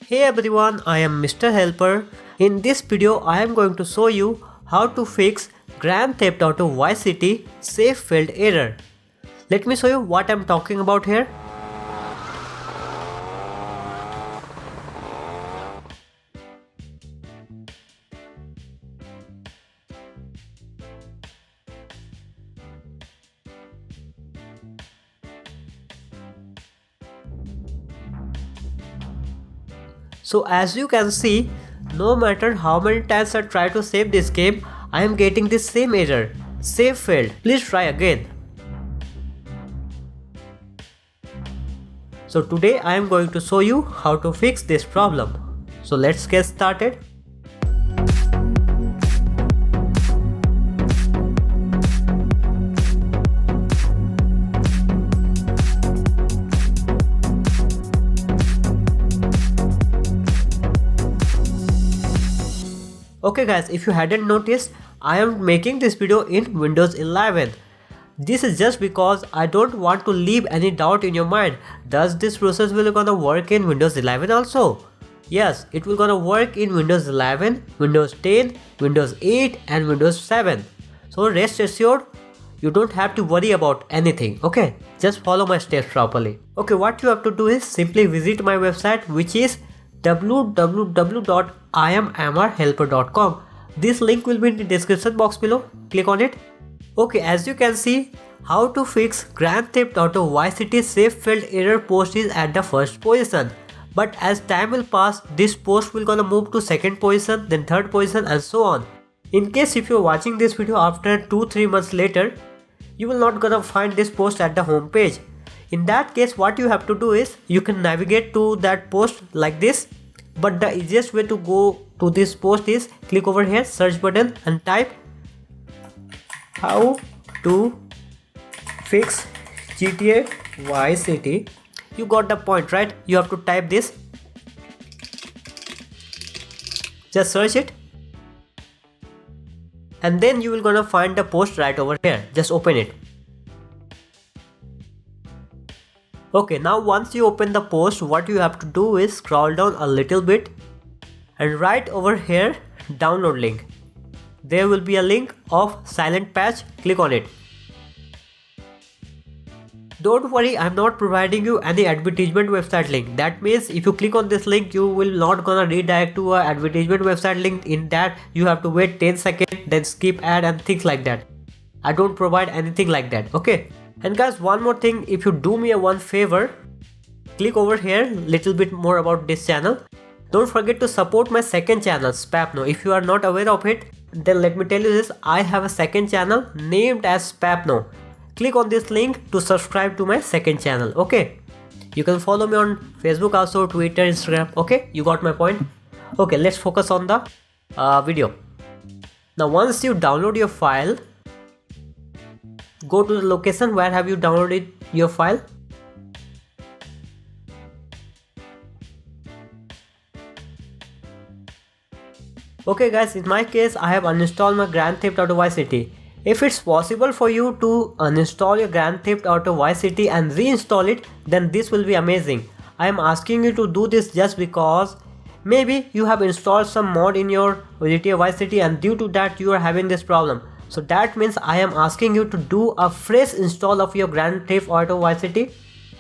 Hey everyone, I am Mr. Helper. In this video, I am going to show you how to fix Grand Theft Auto Vice City save failed error. Let me show you what I am talking about here. So as you can see, no matter how many times I try to save this game, I am getting this same error. Save failed. Please try again. So today I am going to show you how to fix this problem. So let's get started. Okay guys, if you hadn't noticed, I am making this video in Windows 11. This is just because I don't want to leave any doubt in your mind. Does this process will gonna work in Windows 11 also? Yes, it will gonna work in Windows 11, Windows 10, Windows 8 and Windows 7. So rest assured, you don't have to worry about anything, okay? Just follow my steps properly. Okay, what you have to do is simply visit my website, which is www.imamrhelper.com. This link will be in the description box below. Click on it. Okay, as you can see, how to fix Grand Theft Auto Vice City save failed error post is at the first position. But as time will pass, this post will gonna move to second position, then third position and so on. In case if you're watching this video after 2-3 months later, you will not gonna find this post at the home page. In that case, what you have to do is you can navigate to that post like this, but the easiest way to go to this post is click over here, search button and type how to fix GTA Vice City. You got the point, right? You have to type this. Just search it. And then you will gonna find the post right over here. Just open it. Okay, now once you open the post, what you have to do is scroll down a little bit and right over here, download link. There will be a link of silent patch, click on it. Don't worry, I'm not providing you any advertisement website link. That means if you click on this link, you will not gonna redirect to a advertisement website link. In that, you have to wait 10 seconds, then skip ad and things like that. I don't provide anything like that, okay? And guys, one more thing, if you do me a one favor, click over here, little bit more about this channel. Don't forget to support my second channel, Spapno. If you are not aware of it, then let me tell you this, I have a second channel named as Spapno. Click on this link to subscribe to my second channel, okay? You can follow me on Facebook also, Twitter, Instagram, okay? You got my point? Okay, let's focus on the video. Now once you download your file, go to the location where have you downloaded your file. Okay guys, in my case I have uninstalled my Grand Theft Auto Vice City. If it's possible for you to uninstall your Grand Theft Auto Vice City and reinstall it, then this will be amazing. I am asking you to do this just because maybe you have installed some mod in your GTA Vice City and due to that you are having this problem. So that means I am asking you to do a fresh install of your Grand Theft Auto Vice City.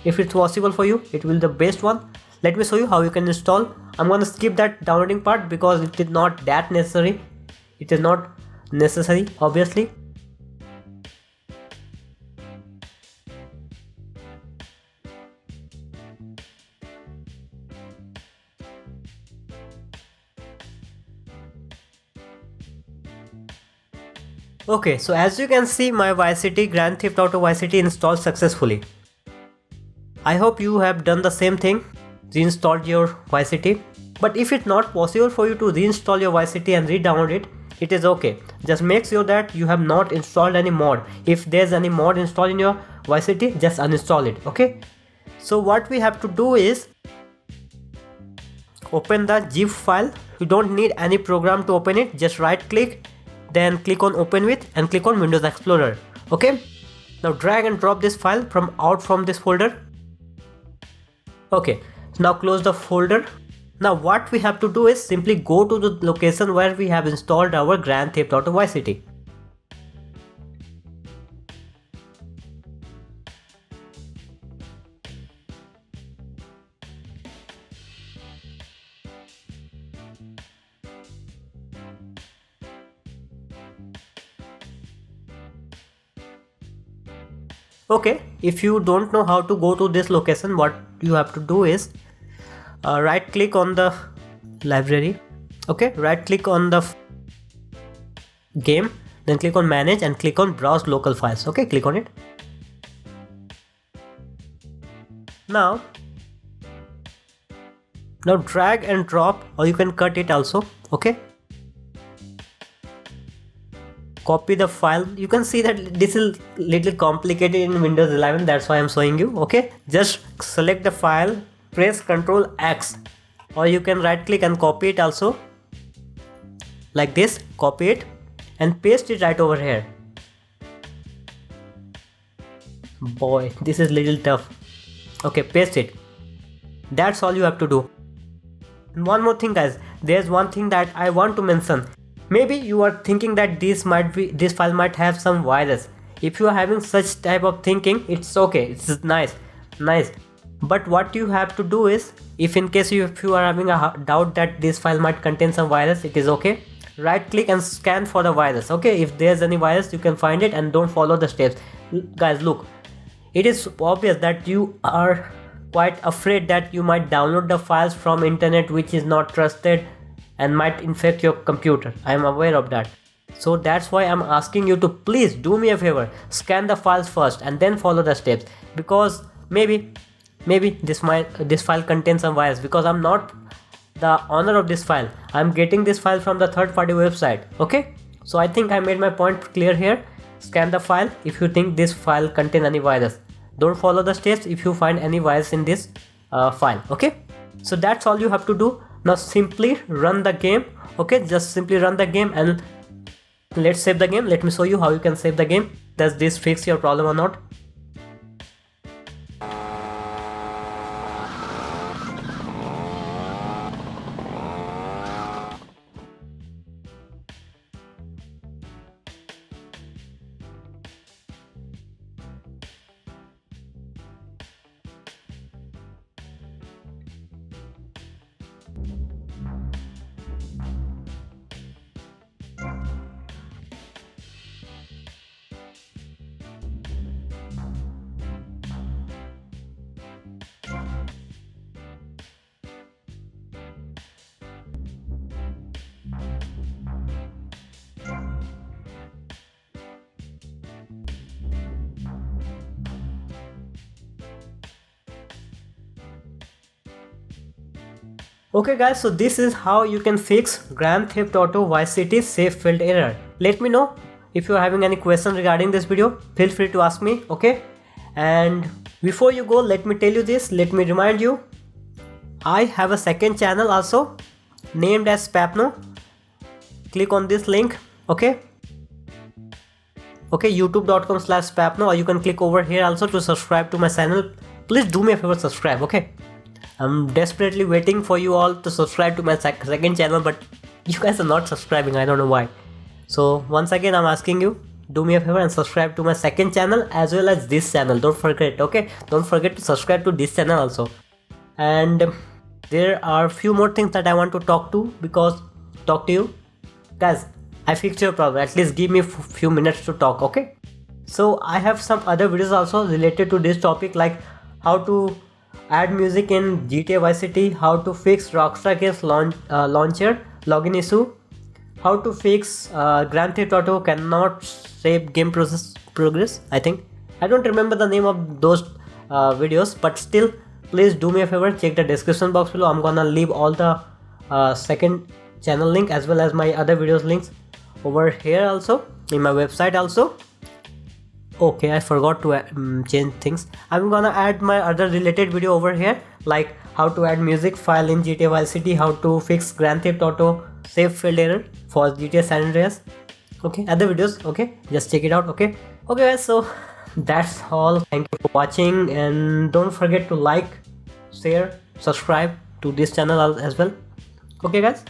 If it's possible for you, it will be the best one. Let me show you how you can install. I'm gonna skip that downloading part because it is not that necessary. It is not necessary, obviously. Okay, so as you can see, my Vice City, Grand Theft Auto Vice City installed successfully. I hope you have done the same thing, reinstalled your Vice City. But if it's not possible for you to reinstall your Vice City and re-download it, it is okay. Just make sure that you have not installed any mod. If there's any mod installed in your Vice City, just uninstall it, okay? So what we have to do is open the zip file. You don't need any program to open it, just right click, then click on open with and click on Windows Explorer, okay? Now drag and drop this file from this folder. Okay, now close the folder Now what we have to do is simply go to the location where we have installed our Grand Theft Auto Vice City. Okay, if you don't know how to go to this location, what you have to do is right click on the library. Okay, right click on the game, then click on manage and click on browse local files. Okay, click on it. Now drag and drop, or you can cut it also. Okay, copy the file. You can see that this is little complicated in Windows 11, that's why I'm showing you. Okay, just select the file, press Ctrl X, or you can right click and copy it also, like this. Copy it and paste it right over here. Boy, this is little tough. Okay, paste it. That's all you have to do. And one more thing guys, there's one thing that I want to mention. Maybe you are thinking that this file might have some virus. If you are having such type of thinking, it's okay, it's nice. But what you have to do is, if in case if you are having a doubt that this file might contain some virus, it is okay. Right click and scan for the virus. Okay, if there's any virus, you can find it and don't follow the steps. Guys, look, it is obvious that you are quite afraid that you might download the files from internet which is not trusted and might infect your computer. I am aware of that. So that's why I'm asking you to please do me a favor, scan the files first and then follow the steps, because maybe this file contains some virus, because I'm not the owner of this file. I'm getting this file from the third-party website. Okay, so I think I made my point clear here. Scan the file if you think this file contains any virus. Don't follow the steps if you find any virus in this file. Okay, so that's all you have to do. Now simply run the game. Okay, just simply run the game and let's save the game. Let me show you how you can save the game. Does this fix your problem or not? Okay guys, so this is how you can fix Grand Theft Auto Vice City save field error. Let me know if you are having any question regarding this video. Feel free to ask me, okay? And before you go, let me tell you this, let me remind you, I have a second channel also named as Spapno. Click on this link, okay? Okay, youtube.com/Spapno, or you can click over here also to subscribe to my channel. Please do me a favor, subscribe, okay? I'm desperately waiting for you all to subscribe to my second channel, but you guys are not subscribing, I don't know why. So once again, I'm asking you, do me a favor and subscribe to my second channel as well as this channel. Don't forget, okay? Don't forget to subscribe to this channel also. And there are few more things that I want to talk to you. Guys, I fixed your problem. At least give me few minutes to talk, okay? So I have some other videos also related to this topic, like how to add music in GTA Vice City, how to fix Rockstar Games launcher login issue, how to fix Grand Theft Auto cannot save game progress. I think I don't remember the name of those videos, but still, please do me a favor, check the description box below. I'm gonna leave all the second channel link as well as my other videos links over here also, in my website also. Okay, I forgot to change things. I'm gonna add my other related video over here, like how to add music file in GTA Vice City, how to fix Grand Theft Auto save field error for GTA San Andreas. Okay, other videos, okay, just check it out. Okay guys, so that's all. Thank you for watching, and don't forget to like, share, subscribe, to this channel as well. Okay guys,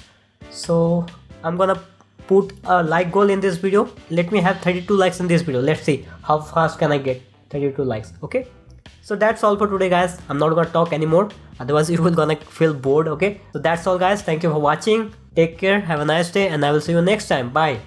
so I'm gonna put a like goal in this video. Let me have 32 likes in this video. Let's see how fast can I get 32 likes. Okay, so that's all for today guys. I'm not gonna talk anymore, otherwise you will gonna feel bored. Okay, so that's all guys. Thank you for watching. Take care, have a nice day, and I will see you next time. Bye.